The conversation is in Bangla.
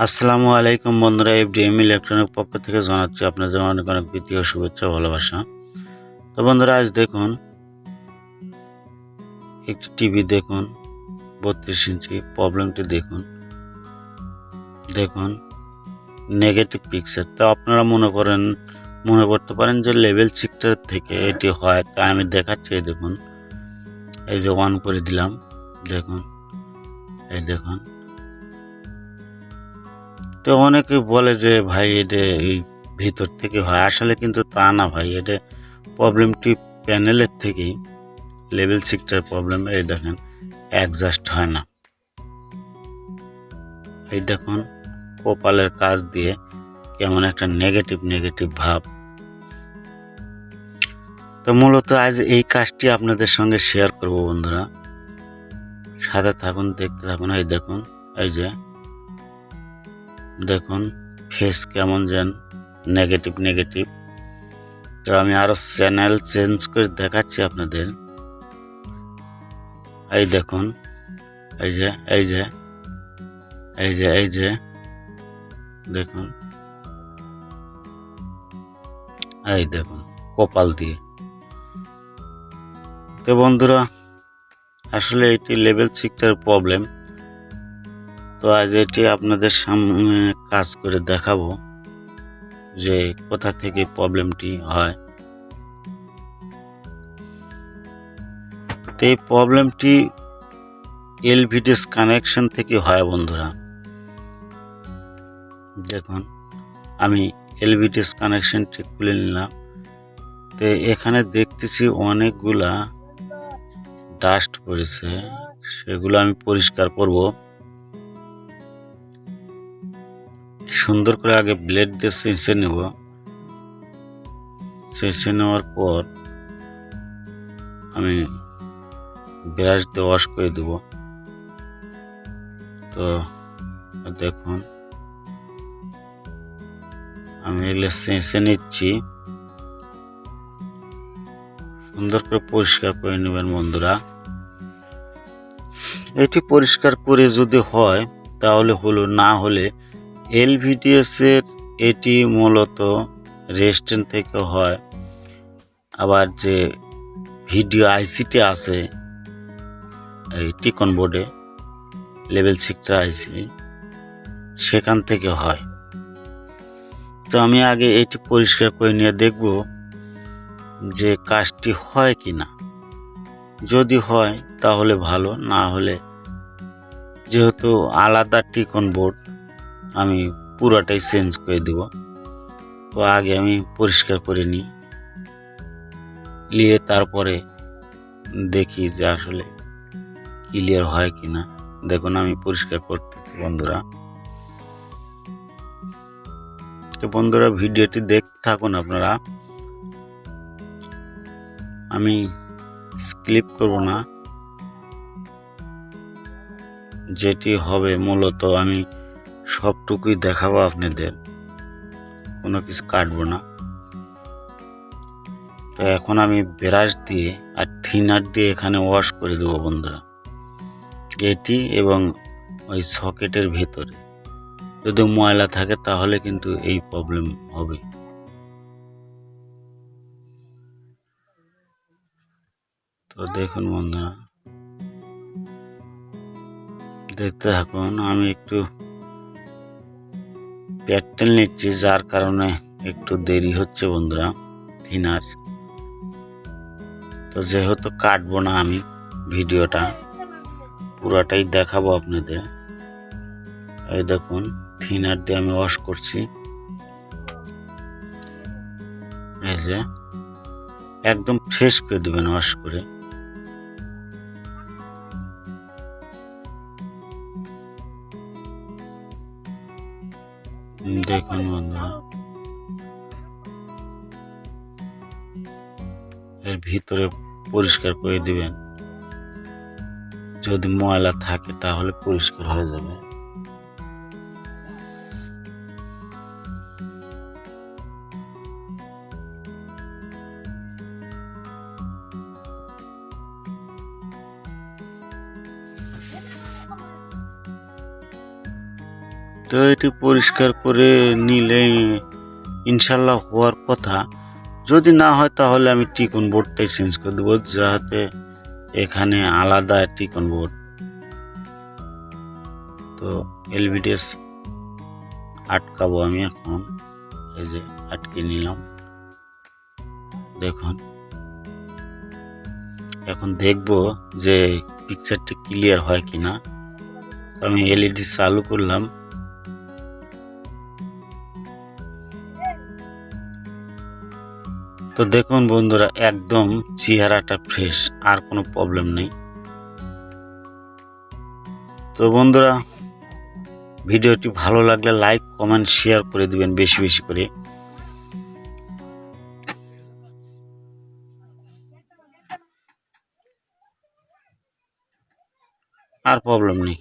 আসসালামু আলাইকুম বন্ধুরা, এফডিএম ইলেকট্রনিক পক্ষ থেকে জানাচ্ছি আপনাদের অনেক অনেক প্রীতি ও শুভেচ্ছা ভালোবাসা। তো বন্ধুরা, আজ দেখুন একটি টিভি দেখুন 32 ইঞ্চি। প্রবলেমটি দেখুন নেগেটিভ পিকচার। তো আপনারা মনে করতে পারেন যে লেভেল শিফটার থেকে এটি হয়, তাই আমি দেখাচ্ছি। এই যে অন করে দিলাম, দেখুন। তো অনেকে বলে যে ভাই এটা এই ভিতর থেকে হয়, আসলে কিন্তু তা না ভাই। এটা প্রবলেমটি প্যানেলের থেকেই, লেভেল শিফটার প্রবলেম। এই দেখেন অ্যাডজাস্ট হয় না। এই দেখুন কপালের কাজ দিয়ে কেমন একটা নেগেটিভ ভাব। তো মূলত আজ এই কাজটি আপনাদের সঙ্গে শেয়ার করব বন্ধুরা, সাথে থাকুন, দেখতে থাকুন। এই যে দেখুন ফেস কেমন যেন নেগেটিভ। তো আমি আরো চ্যানেল চেঞ্জ করে দেখাচ্ছি আপনাদের। এই দেখুন, এই যে দেখুন, এই দেখুন কপাল দিয়ে। তো বন্ধুরা, আসলে এটি লেভেল শিফটার প্রবলেম। তো আজ এটি আপনাদের সামনে কাজ করে দেখাবো যে কোথা থেকে প্রবলেমটি হয়। তো এই প্রবলেমটি এলইডি কানেকশন থেকে হয় বন্ধুরা। দেখুন আমি এলইডি কানেকশনটি খুলে নিলাম। তো এখানে দেখতেছি অনেকগুলা ডাস্ট পড়েছে, সেগুলো আমি পরিষ্কার করব। সুন্দর করে আগে ব্লেড দিয়ে চেঁচে নেব। চেঁচে নেওয়ার পর আমি ব্রাশ দিয়ে ওয়াশ করে দেব। তো দেখুন আমি এগুলো চেঁচে নিচ্ছি। সুন্দর করে পরিষ্কার করে নেবেন বন্ধুরা। এটি পরিষ্কার করে যদি হয় তাহলে হলো, না হলে এলভিডিএস এর এটি মূলত রেস্টেন্ট থেকে হয়। আবার যে ভিডিও আইসিটি আছে এই টিকন বোর্ডে, লেভেল শিফটার আইসি, সেখান থেকে হয়। তো আমি আগে এটি পরিষ্কার করে নিয়ে দেখব যে কাজটি হয় কি না। যদি হয় তাহলে ভালো, না হলে যেহেতু আলাদা টিকন বোর্ড, আমি পুরোটাই চেঞ্জ করে দেব। তো আগে আমি পরিষ্কার করে নিয়ে তারপরে দেখি যে আসলে ক্লিয়ার হয় কি না। দেখুন আমি পরিষ্কার করতেছি বন্ধুরা। তো বন্ধুরা, ভিডিওটি দেখতে থাকুন আপনারা। আমি স্কিপ করব না, যেটি হবে মূলত আমি সবটুকুই দেখাবো আপনাদের, কোনো কিছু কাটবো না। তো এখন আমি ব্রাশ দিয়ে আর থিনার দিয়ে এখানে ওয়াশ করে দেবো বন্ধুরা, এটি এবং ওই সকেটের ভেতরে যদি ময়লা থাকে তাহলে কিন্তু এই প্রবলেম হবে। তো দেখুন বন্ধুরা, দেখতে থাকুন। আমি একটু প্যাটেল নিচ্ছি, যার কারণে একটু দেরি হচ্ছে বন্ধুরা থিনার। তো যেহেতু কাটবো না, আমি ভিডিওটা পুরাটাই দেখাবো আপনাদের। এই দেখুন থিনার দিয়ে আমি ওয়াশ করছি। এই যে একদম ফ্রেশ করে দেবেন ওয়াশ করে। দেখুন বন্ধুরা, এর ভিতরে পরিষ্কার করে দিবেন। যদি ময়লা থাকে তাহলে পরিষ্কার হয়ে যাবে। তো তো এটি পরিষ্কার করে নিলে ইনশাল্লাহ হওয়ার কথা। যদি না হয় তাহলে আমি টিকন বোর্ডটাই চেঞ্জ করে দেবো, যাতে এখানে আলাদা টিকন বোর্ড। তো এলভিডিএস আটকাবো আমি এখন, এই যে আটকে নিলাম। দেখুন এখন দেখবো যে পিকচারটি ক্লিয়ার হয় কিনা। আমি এলইডি চালু করলাম। তো দেখুন বন্ধুরা, একদম চেহারাটা ফ্রেশ, আর কোনো প্রবলেম নেই। তো বন্ধুরা, ভিডিওটি ভালো লাগলে লাইক কমেন্ট শেয়ার করে দিবেন বেশি বেশি করে। আর প্রবলেম নেই।